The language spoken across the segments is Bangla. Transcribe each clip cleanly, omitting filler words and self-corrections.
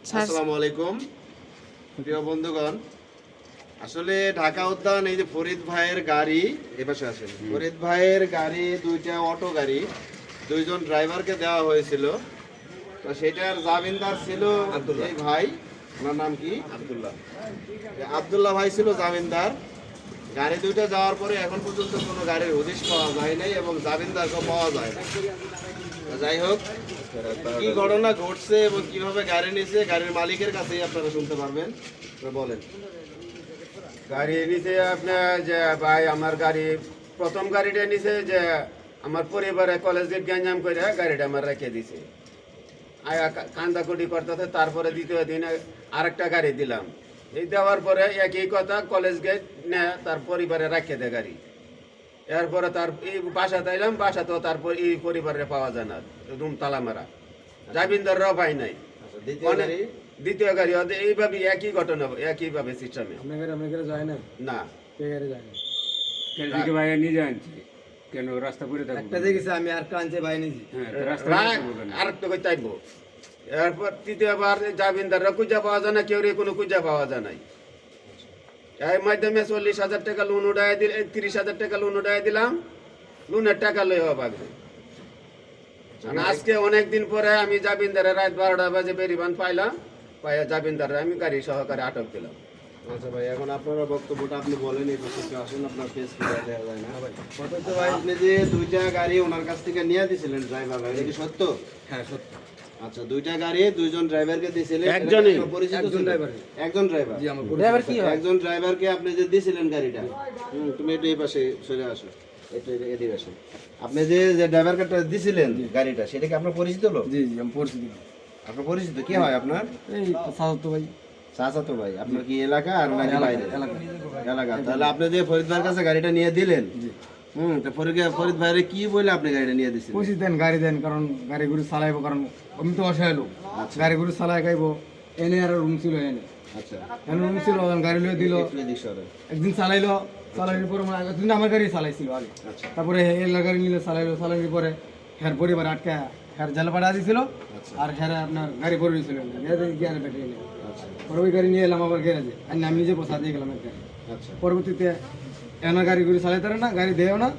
আসসালামু আলাইকুম প্রিয় বন্ধুগণ। আসলে ঢাকা উদ্যান এই যে ফরিদ ভাইয়ের গাড়ি, এপাশে আছেন, ফরিদ ভাইয়ের গাড়ি দুইটা অটো গাড়ি, দুইজন ড্রাইভারকে দেওয়া হয়েছিল। তো সেটার জামিনদার ছিল এই ভাই, ওনার নাম কি? আব্দুল্লাহ। আব্দুল্লাহ ভাই ছিল জামিনদার। গাড়ি দুইটা যাওয়ার পরে এখন পর্যন্ত কোনো গাড়ির হদিশ পাওয়া যায় নাই এবং জামিনদারকেও পাওয়া যায় না। যাই হোক, কি ঘটনা ঘটছে এবং কিভাবে গাড়ি নিছে গাড়ির মালিকের কাছেই আপনারা শুনতে পারবেন। বলেন। গাড়ি নিচে আপনার যে ভাই আমার গাড়ি প্রথম গাড়িটা নিচে যে আমার পরিবারে কলেজ গেট গ্যাঞ্জাম করে গাড়িটা আমার রেখে দিছে, কান্দাকুটি করতেছে। তারপরে দ্বিতীয় দিন আরেকটা গাড়ি দিলাম। এই দেওয়ার পরে একই কথা, কলেজ গেট নেয় তার পরিবারে রেখে দেয় গাড়ি। এরপরে তার এই বাসা তাইলাম, বাসা তো তারপর এই পরিবারে পাওয়া যায় না, রুম তালা মারা, জামিনদাররাও পাই নাই। দ্বিতীয় গাড়ি এইভাবে একই ঘটনা, একইভাবে সিস্টেমে যায় না না যায় না থেকে ভাই নিজে আনছি কেন রাস্তা করে থাকবো একটা দেখেছি আমি আর কাঞ্চে ভাই নিজে আরেকটা কই চাইবো। এরপর তৃতীয়বার জামিনদাররা কুজা পাওয়া যায় না, কেউ কোনো কুজা পাওয়া যায় নাই। এর মাধ্যমে 40,000 টাকা লোন উঠাই দিল, 30,000 টাকা লোন উঠাই দিলাম, লোনের টাকা লইয়া পাবে। আজকে অনেকদিন পরে আমি জামিনদারের রাত 12টা বাজে বেরিবান পাইলাম, পাইয়া জামিনদার আমি গাড়ি সহকারে আটক দিলাম। আচ্ছা ভাই, এখন আপনারা বক্তব্যটা আপনি বলেন। এই পাশে আসুন, আপনার ফেস ক্লিয়ার দেওয়া যায় না। তো ভাই, আপনি যে দুইটা গাড়ি ওনার কাছ থেকে নিয়ে দিয়েছিলেন ড্রাইভার, এটা কি সত্য? হ্যাঁ সত্য। আচ্ছা, দুইটা গাড়ি দুইজন ড্রাইভারকে দিয়েছিলেন? একজনই। একজন ড্রাইভার। একজন ড্রাইভার। জি আমার ড্রাইভার কি হয়? একজন ড্রাইভারকে আপনি যে দিয়েছিলেন গাড়িটা, তুমি একটু এই পাশে সরে আসো, একটু এদিকে আসো। আপনি যে ড্রাইভারকে দিয়েছিলেন গাড়িটা, সেটা কি আপনার পরিচিত লোক? জি জি আমি পরিচিত। আপনার পরিচিত কি হয় আপনার? এই সাউথ ভাই। চাচা তো ভাই। আপনার কি এলাকা আর নাকি বাইরে? এলাকা। এলাকা। তাহলে আপনি যে ফরিদ ভাইয়ের কাছে গাড়িটা নিয়ে দিলেন, তো ফরিদ ভাইয়ের কি বলে আপনি গাড়িটা নিয়ে দিয়েছিলেন? পয়সা দেন, গাড়ি দেন, কারণ গাড়ি ঘুরে চালাইবো, কারণ আমি তো অসহায় লোক। গাড়ি ঘুরে চালাই খাইবো, এনে আর রুম ছিল এনে। আচ্ছা, এনে রুম ছিল, গাড়ি লয়ে দিল। একটু এদিক সরেন। একদিন চালাইলো, চালানোর পরে একদিন আমার গাড়ি চালাইছিল আগে। আচ্ছা। তারপরে এলাকার গাড়ি নিলে চালানোর পরে হ্যার পরিবার আটকা হ্যার জাল পাড়া দিছিল। আর হ্যাঁ আপনার গাড়ি পরে দিয়েছিল গিয়ারে ব্যাটারি নিয়ে। আচ্ছা পরে ওই গাড়ি নিয়ে এলাম আবার গ্যারেজে, আর আমি নিজে বসা দিয়ে গেলাম এক গাড়ি। আচ্ছা। পরবর্তীতে এনার গাড়ি ঘুরে চালাইতে পারে না, গাড়ি দেও না।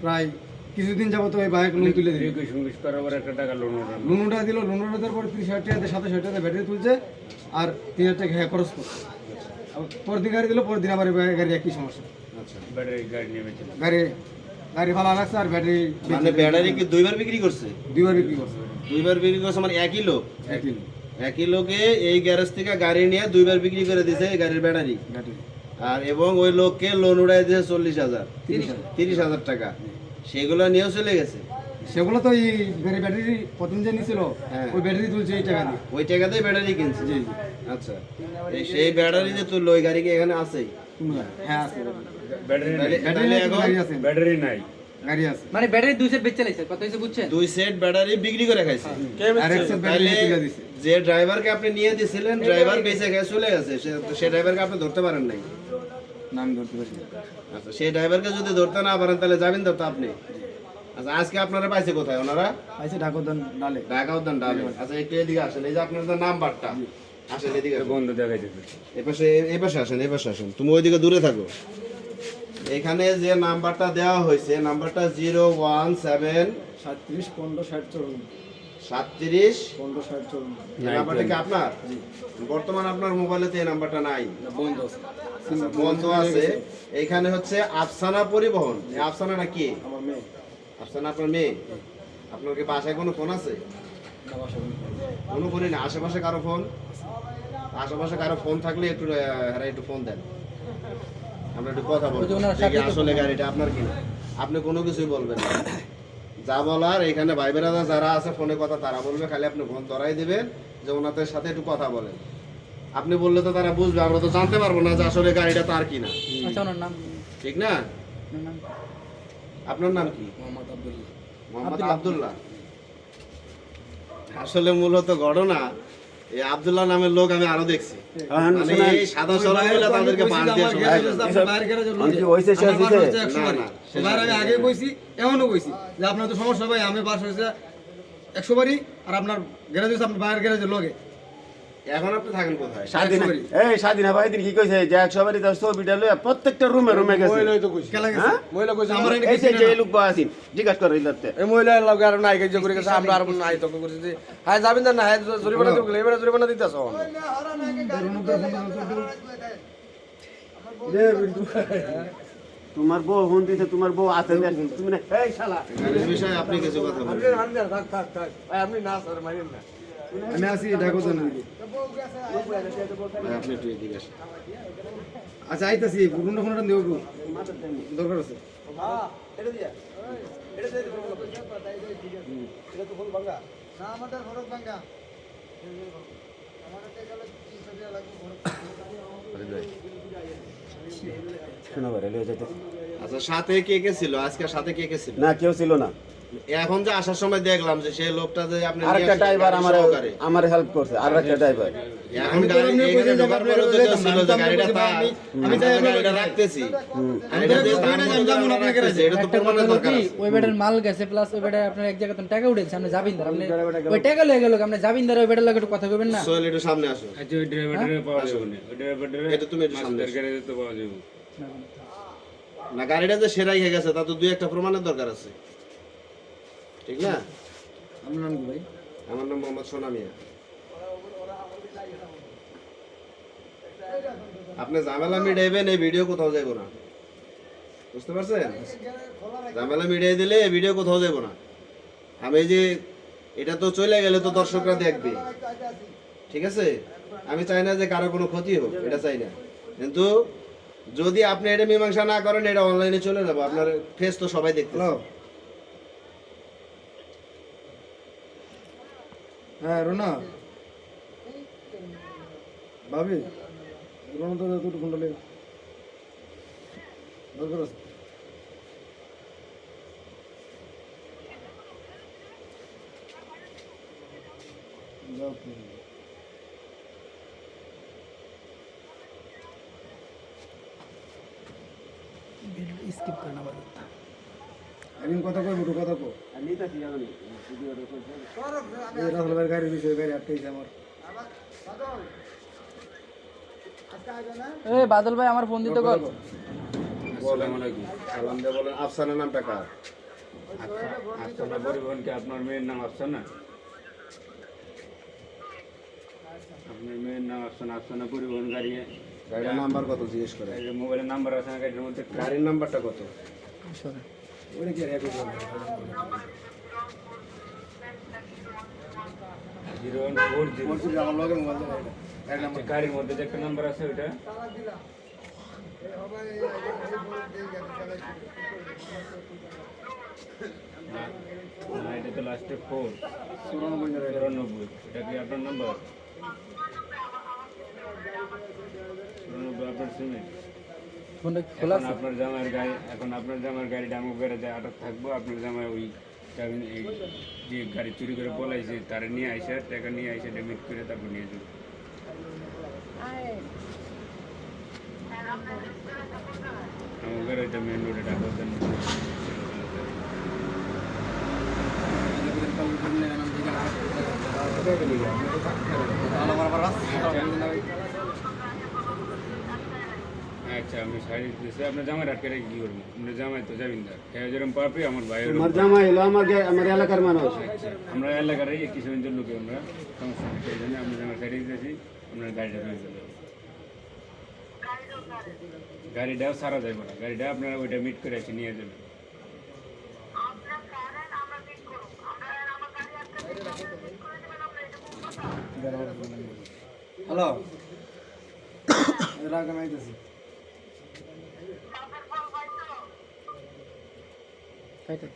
প্রায় কিছুদিন যাবো তো ওই বাইক লোন তুলে দিল, করাবার একটা টাকা লোন লোন উঠা দিল। লোন উঠা দেওয়ার পরে 30,000 টাকা 27,000 টাকা ব্যাটারি তুলছে, আর 3,000 টাকা হ্যাঁ খরচ করছে। পরদিন গাড়ি দিল, পরদিন আবার গাড়ি একই সমস্যা। আচ্ছা। ব্যাটারি গাড়ি নেমেছিল গাড়ি ভালো লাগছে, আর ব্যাটারি মানে ব্যাটারি কি দুইবার বিক্রি করছে? দুইবার বিক্রি করছে। দুইবার বিক্রি করছে মানে একই লোক? একই একই লোকে এই গ্যারেজ থেকে গাড়ি নিয়ে দুইবার বিক্রি করে দিয়েছে এই গাড়ির ব্যাটারি। আর এবং ওই লোককে লোন উড়াই দিয়েছে 40,000 30,000 টাকা, সেগুলো নিয়েও চলে গেছে। সেগুলো তো এই গাড়ি ব্যাটারি প্রথম যে নিছিল, ওই ব্যাটারি তুলছে এই টাকা দিয়ে। ওই টাকাতেই ব্যাটারি কিনছে? জি। আচ্ছা, সেই ব্যাটারি যে তুললো ওই গাড়ি কি এখানে আছে? হ্যাঁ আছে, ব্যাটারি নাই। গাড়ি আছে, মানে ব্যাটারি দুই সেট বেচে লাইছে, কত হইছে বুঝছেন? দুই সেট ব্যাটারি বিক্রি করে খাইছে। আর এক সেট ব্যাটারি তুলে দিছে। যে ড্রাইভারকে আপনি নিয়ে দিয়েছিলেন, ড্রাইভার বেঁচে গেছে, চলে গেছে, সে ড্রাইভারকে আপনি ধরতে পারেন নাই? নাম ধরতে পারি। আচ্ছা, সেই ড্রাইভারকে যদি ধরতে না পারেন তাহলে যাবেন তো আপনি। আচ্ছা, আজকে আপনারা পাইছে কোথায় ওনারা? আইছে ঢাকাউদ্দান ডালে। ঢাকা উদ্যান ডালে। আচ্ছা, একটু এদিকে আসেন। এই যে আপনাদের নাম্বারটা, আসেন এদিকে আসেন। বন্ধ দেখাই দিতে এপাশে আসেন, এপাশে আসেন। তুমি ওইদিকে দূরে থাকো। এখানে যে নাম্বারটা দেওয়া হয়েছে, নাম্বারটা 017 37 15 60 54 37 15 60 54। এই নাম্বারটা কি আপনার? বর্তমান আপনার মোবাইলে তো এই নাম্বারটা নাই, বন্ধ আছে, বন্ধ আছে। এখানে হচ্ছে আফসানা পরিবহন। এই আফসানাটা কি? আমার মেয়ে। আফসানা আপনার মেয়ে? আপনার কি বাসায় কোনো ফোন আছে? না বাসা কোনো ফোনই না। আশেপাশে কারো ফোন? আশেপাশে কারো ফোন থাকলে একটু একটু ফোন দেন, আমরা একটু কথা বলবো। দেখি আসলে গাড়িটা আপনার কিনা। আপনি কোনো কিছুই বলবেন না, যা বলার এখানে ভাই বেরাদা যারা আছে ফোনে কথা তারা বলবে, খালি আপনি ফোন ধরাই দিবেন যে ওনাদের সাথে একটু কথা বলেন। আপনি বললে তো তারা বুঝবে, আমরা তো জানতে পারবো না যে আসলে গাড়িটা তার কিনা, আচ্ছা ওনার নাম? ঠিক না? ওনার নাম? আপনার নাম কি? মোহাম্মদ আব্দুল্লাহ। মোহাম্মদ আব্দুল্লাহ। আসলে মূলত ঘটনা, এই আব্দুল্লাহ নামের লোক আমি আরো দেখছি। মানে এই সাদা সরল বলে তাদেরকে বাদ দিয়ে আমি আগে কইছি, এমনও কইছি যে আপনার তো সমস্যা ভাই, আমি বাস হয়েছে 100 বাড়ি, আর আপনার গ্যারেজ হচ্ছে আপনার বাইরের গ্যারেজের লগে। এখন আপনি থাকেন কোথায়? স্বাধীনা ভাই দিন কি কইছে যে 100 বাড়ি 10 ছবিটা লইয়া প্রত্যেকটা রুমে রুমে গেছে মহিলাই তো কইছে কেলা গেছে হ্যাঁ? মহিলা কইছে আমার এনে এই যে লোক বাসিন জিজ্ঞাসা করে ইলাতে এই মহিলার লগে আর নাই কাজ করে গেছে আমরা আর নাই তক করছি যে হ্যাঁ যাবেন না হ্যাঁ জরিমানা দিব এবারে জরিমানা দিতেছ তোমার বউ ফোন দিছে তোমার বউ আছে না তুমি না এই শালা গাড়ির বিষয়ে আপনি কিছু কথা বলবেন। আপনি না স্যার মারেন না আমি আসি ঢাকা তো নাকি ভাই, আপনি একটু এদিকে আসেন। আচ্ছা আইতাছি পুরনো ফোনটা দেবো গো। দরকার আছে শোনা বারে লয়ে যাইতে আচ্ছা, সাথে কে কে ছিল আজকে? সাথে কে কে ছিল? না কেউ ছিল না এখন যে আসার সময় দেখলাম যে সেই লোকটা যে আপনি নিয়ে আরেকটা আসছেন, ড্রাইভার গাড়ির আমার সহকারে। আমার হেল্প করছে আরেকটা ড্রাইভার এখন গাড়ি এখানে ঢোকার পরে তো কেউ ছিল যে গাড়িটা আমি তো গাড়িটা রাখতেছি। গাড়িটা যে তার মতো করে রাখতেছি, এটা তো একটা প্রমাণের কথা হলো দরকার কি, আছে। ওই বেটার মাল গেছে প্লাস ওই বেটার আপনার এক জায়গায় টাকা উঠেছে, আপনি জাবিনদার, আপনি ওই টাকা লয়ে গেল, আপনি জাবিনদার ওই বেটার লাগে একটু কথা কইবেন না। সোহেল, একটু সামনে আসো। আচ্ছা ওই ড্রাইভারটারে পাওয়া যাবে না, ওই ড্রাইভারটারে এটা তুমি একটু সামনে মাস্টার গ্যারেজে তো পাওয়া যাবে। না, গাড়িটা যে সেরাই হয়ে গেছে তা তো দুই একটা প্রমাণের দরকার আছে, ঠিক না? আপনার নাম কি ভাই? আমার নাম মোহাম্মদ সোনা মিয়া। আপনি ঝামেলা মিটাইবেন, এই ভিডিও কোথাও যাইব না, বুঝতে পারছেন? ঝামেলা মিটাই দিলে এই ভিডিও কোথাও যাইব না। আমি এই যে এটা তো চলে গেলে তো দর্শকরা দেখবে, ঠিক আছে? আমি চাই না যে কারো কোনো ক্ষতি হোক, এটা চাই না। কিন্তু যদি আপনি এটা মীমাংসা না করেন, এটা অনলাইনে চলে যাবো, আপনার ফেস তো সবাই দেখতে। হ্যালো হ্যাঁ রোনা ভাবি রোনা তো দুটো ফোনটা লে দরকার আছে যাও স্কিপ করে না বাবা। একদিন কথা কই বুটু কথা কো এই রাহুল ভাই গাড়ির বিষয়ে গাড়ি আটকাইছে আমার এই বাদল ভাই আমার ফোন দিতে কর। আসসালামু আলাইকুম। সালাম দিয়ে বলেন, আফসানা নামটা কার? আফসানা পরিবহন কি আপনার মেয়ের নাম আফসানা? আপনার মেয়ের নাম আফসানা, আফসানা পরিবহন গাড়ি। গাড়ির নাম্বার কত জিজ্ঞেস করে? এই যে মোবাইলের নাম্বার আছে না গাড়ির মধ্যে? গাড়ির নাম্বারটা কত? ওটা কি আর একই বলে 0140। আমার লগে মোবাইল দেয় এটা আচ্ছা, গাড়ির মধ্যে যে একটা নাম্বার আছে ওইটা না, এটা তো লাস্টে 4 94। এটা কি আপনার নাম্বার? 94 আপনার সিমে? ফোনটা খোলা এখন আছে? আপনার জামাইয়ের গাড়ি, এখন আপনার জামাইয়ের গাড়িটা আমার গ্যারেজে আটক থাকবো। আপনার জামাই ওই এই যে গাড়ি চুরি করে পলাইছে তারা নিয়ে আইসে, টাকা নিয়ে আইসে ডেমিট করে তারপর নিয়ে যাবো। আমার গ্যারেজটা মেন রোডে ঢাকা দেন। আচ্ছা, আমি সাইড দিতেছি। আপনার জামাই আটকে রেখে কি করবো? আপনার জামাই তো জামিনদার, হ্যাঁ যেরকম পাপি আমার ভাইয়ের। আমার জামাই হলো আমার এলাকার মানুষ আচ্ছা, আমরা এলাকার এই কিশোরগঞ্জের লোকে আমরা সমস্যা নেই, সেই জন্য আমরা জামাই সাইড দিতেছি। আপনার গাড়িটা রয়ে যাবে, গাড়িটাও সারা যাবে না, গাড়িটা আপনারা ওইটা মিট করে এসে নিয়ে যাবেন। হ্যালো রাগ আমি আইতাছি কাইটা